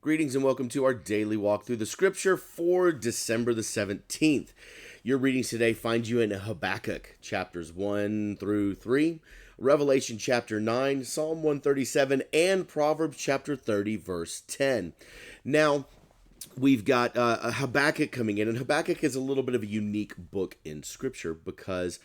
Greetings and welcome to our daily walk through the scripture for December the 17th. Your readings today find you in Habakkuk chapters 1 through 3, Revelation chapter 9, Psalm 137, and Proverbs chapter 30, verse 10. Now, we've got Habakkuk coming in, and Habakkuk is a little bit of a unique book in scripture because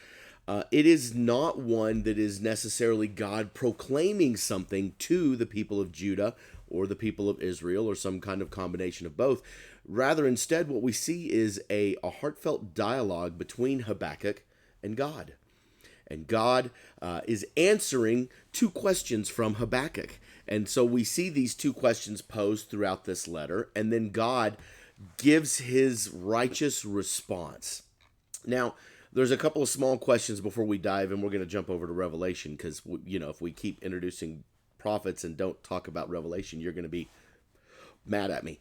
it is not one that is necessarily God proclaiming something to the people of Judah or the people of Israel or some kind of combination of both. Rather, instead, what we see is a heartfelt dialogue between Habakkuk and God. And God is answering two questions from Habakkuk. And so we see these two questions posed throughout this letter, and then God gives his righteous response. Now, there's a couple of small questions before we dive, and we're going to jump over to Revelation because, if we keep introducing prophets and don't talk about Revelation, you're going to be mad at me.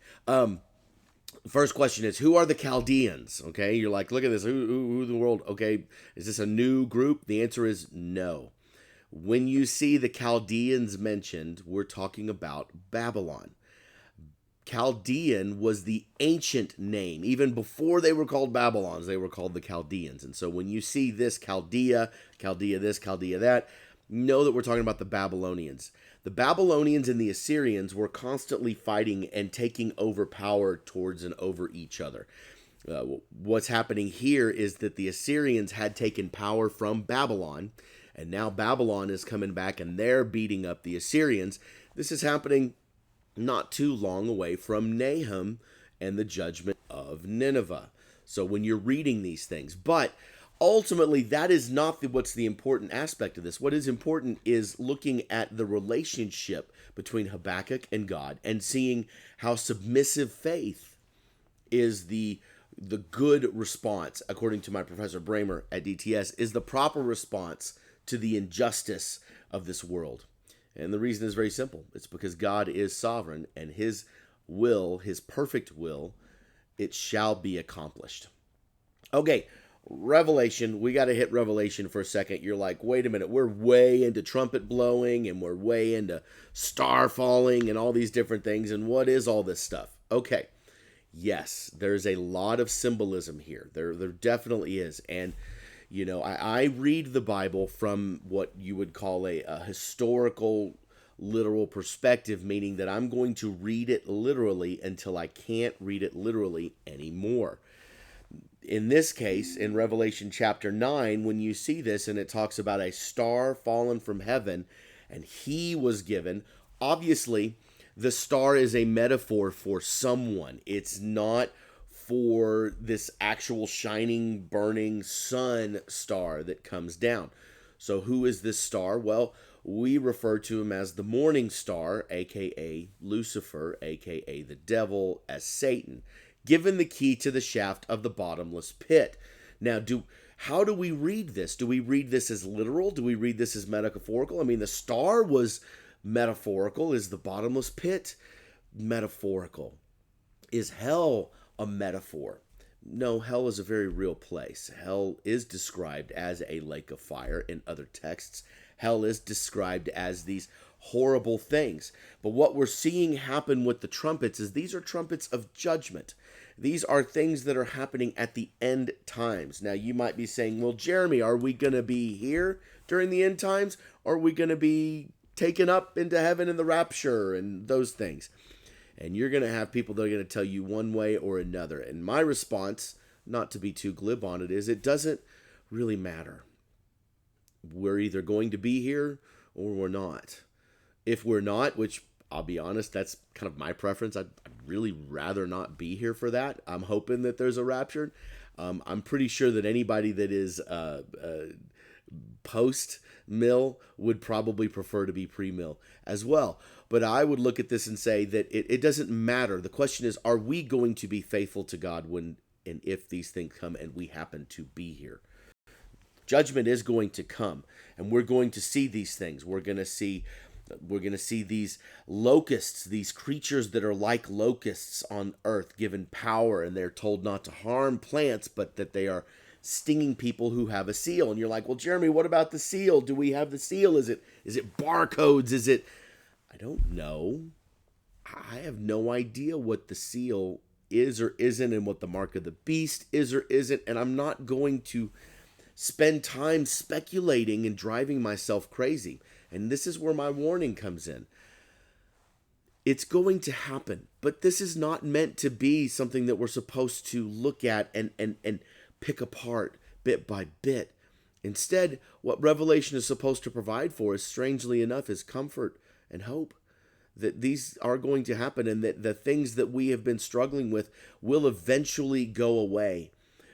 First question is, who are the Chaldeans? Okay, you're like, look at this. Who in the world? Okay, is this a new group? The answer is no. When you see the Chaldeans mentioned, we're talking about Babylon. Chaldean was the ancient name. Even before they were called Babylons, they were called the Chaldeans. And so when you see this Chaldea this, Chaldea that, know that we're talking about the Babylonians. The Babylonians and the Assyrians were constantly fighting and taking over power towards and over each other. What's happening here is that the Assyrians had taken power from Babylon, and now Babylon is coming back and they're beating up the Assyrians. This is happening not too long away from Nahum and the judgment of Nineveh. So when you're reading these things, but ultimately, that is not what's the important aspect of this. What is important is looking at the relationship between Habakkuk and God and seeing how submissive faith is the good response, according to my Professor Bramer at DTS, is the proper response to the injustice of this world. And the reason is very simple. It's because God is sovereign, and his will, his perfect will, it shall be accomplished. Okay, Revelation, we got to hit Revelation for a second. You're like, wait a minute, we're way into trumpet blowing and we're way into star falling and all these different things. And what is all this stuff? Okay, yes, there's a lot of symbolism here. There definitely is. And, I read the Bible from what you would call a historical, literal perspective, meaning that I'm going to read it literally until I can't read it literally anymore. In this case, in Revelation chapter 9, when you see this and it talks about a star fallen from heaven and he was given, obviously the star is a metaphor for someone. It's not for this actual shining, burning sun star that comes down. So who is this star? Well, we refer to him as the morning star, aka Lucifer, aka the devil, as Satan, given the key to the shaft of the bottomless pit. Now, how do we read this? Do we read this as literal? Do we read this as metaphorical? I mean, the star was metaphorical. Is the bottomless pit metaphorical? Is hell a metaphor? No, hell is a very real place. Hell is described as a lake of fire in other texts. Hell is described as these horrible things. But what we're seeing happen with the trumpets is these are trumpets of judgment. These are things that are happening at the end times. Now, you might be saying, well, Jeremy, are we going to be here during the end times? Or are we going to be taken up into heaven in the rapture and those things? And you're going to have people that are going to tell you one way or another. And my response, not to be too glib on it, is it doesn't really matter. We're either going to be here or we're not. If we're not, which I'll be honest, that's kind of my preference. I'd really rather not be here for that. I'm hoping that there's a rapture. I'm pretty sure that anybody that is post-mill would probably prefer to be pre-mill as well. But I would look at this and say that it doesn't matter. The question is, are we going to be faithful to God when and if these things come and we happen to be here? Judgment is going to come, and we're going to see these things. We're going to see these locusts, these creatures that are like locusts on earth, given power, and they're told not to harm plants, but that they are stinging people who have a seal. And you're like, well, Jeremy, what about the seal? Do we have the seal? Is it barcodes? I don't know. I have no idea what the seal is or isn't, and what the mark of the beast is or isn't, and I'm not going to spend time speculating and driving myself crazy. And this is where my warning comes in. It's going to happen, but this is not meant to be something that we're supposed to look at and pick apart bit by bit. Instead, what Revelation is supposed to provide for us, strangely enough, is comfort and hope that these are going to happen, and that the things that we have been struggling with will eventually go away.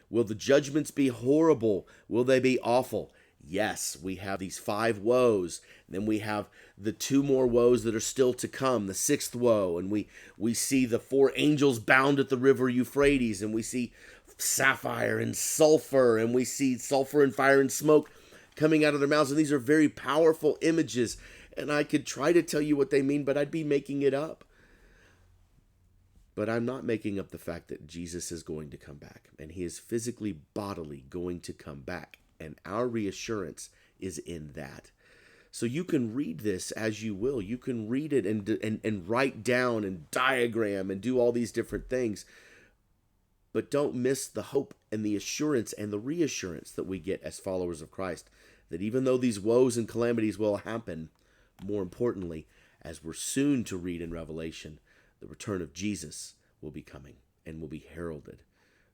Will the judgments be horrible? Will they be awful? Yes, we have these 5 woes. Then we have the 2 more woes that are still to come, the 6th woe. And we see the 4 angels bound at the river Euphrates. And we see sapphire and sulfur. And we see sulfur and fire and smoke coming out of their mouths. And these are very powerful images. And I could try to tell you what they mean, but I'd be making it up. But I'm not making up the fact that Jesus is going to come back. And he is physically, bodily going to come back. And our reassurance is in that. So you can read this as you will. You can read it and write down and diagram and do all these different things. But don't miss the hope and the assurance and the reassurance that we get as followers of Christ. That even though these woes and calamities will happen, more importantly, as we're soon to read in Revelation, the return of Jesus will be coming and will be heralded.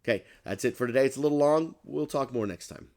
Okay, that's it for today. It's a little long. We'll talk more next time.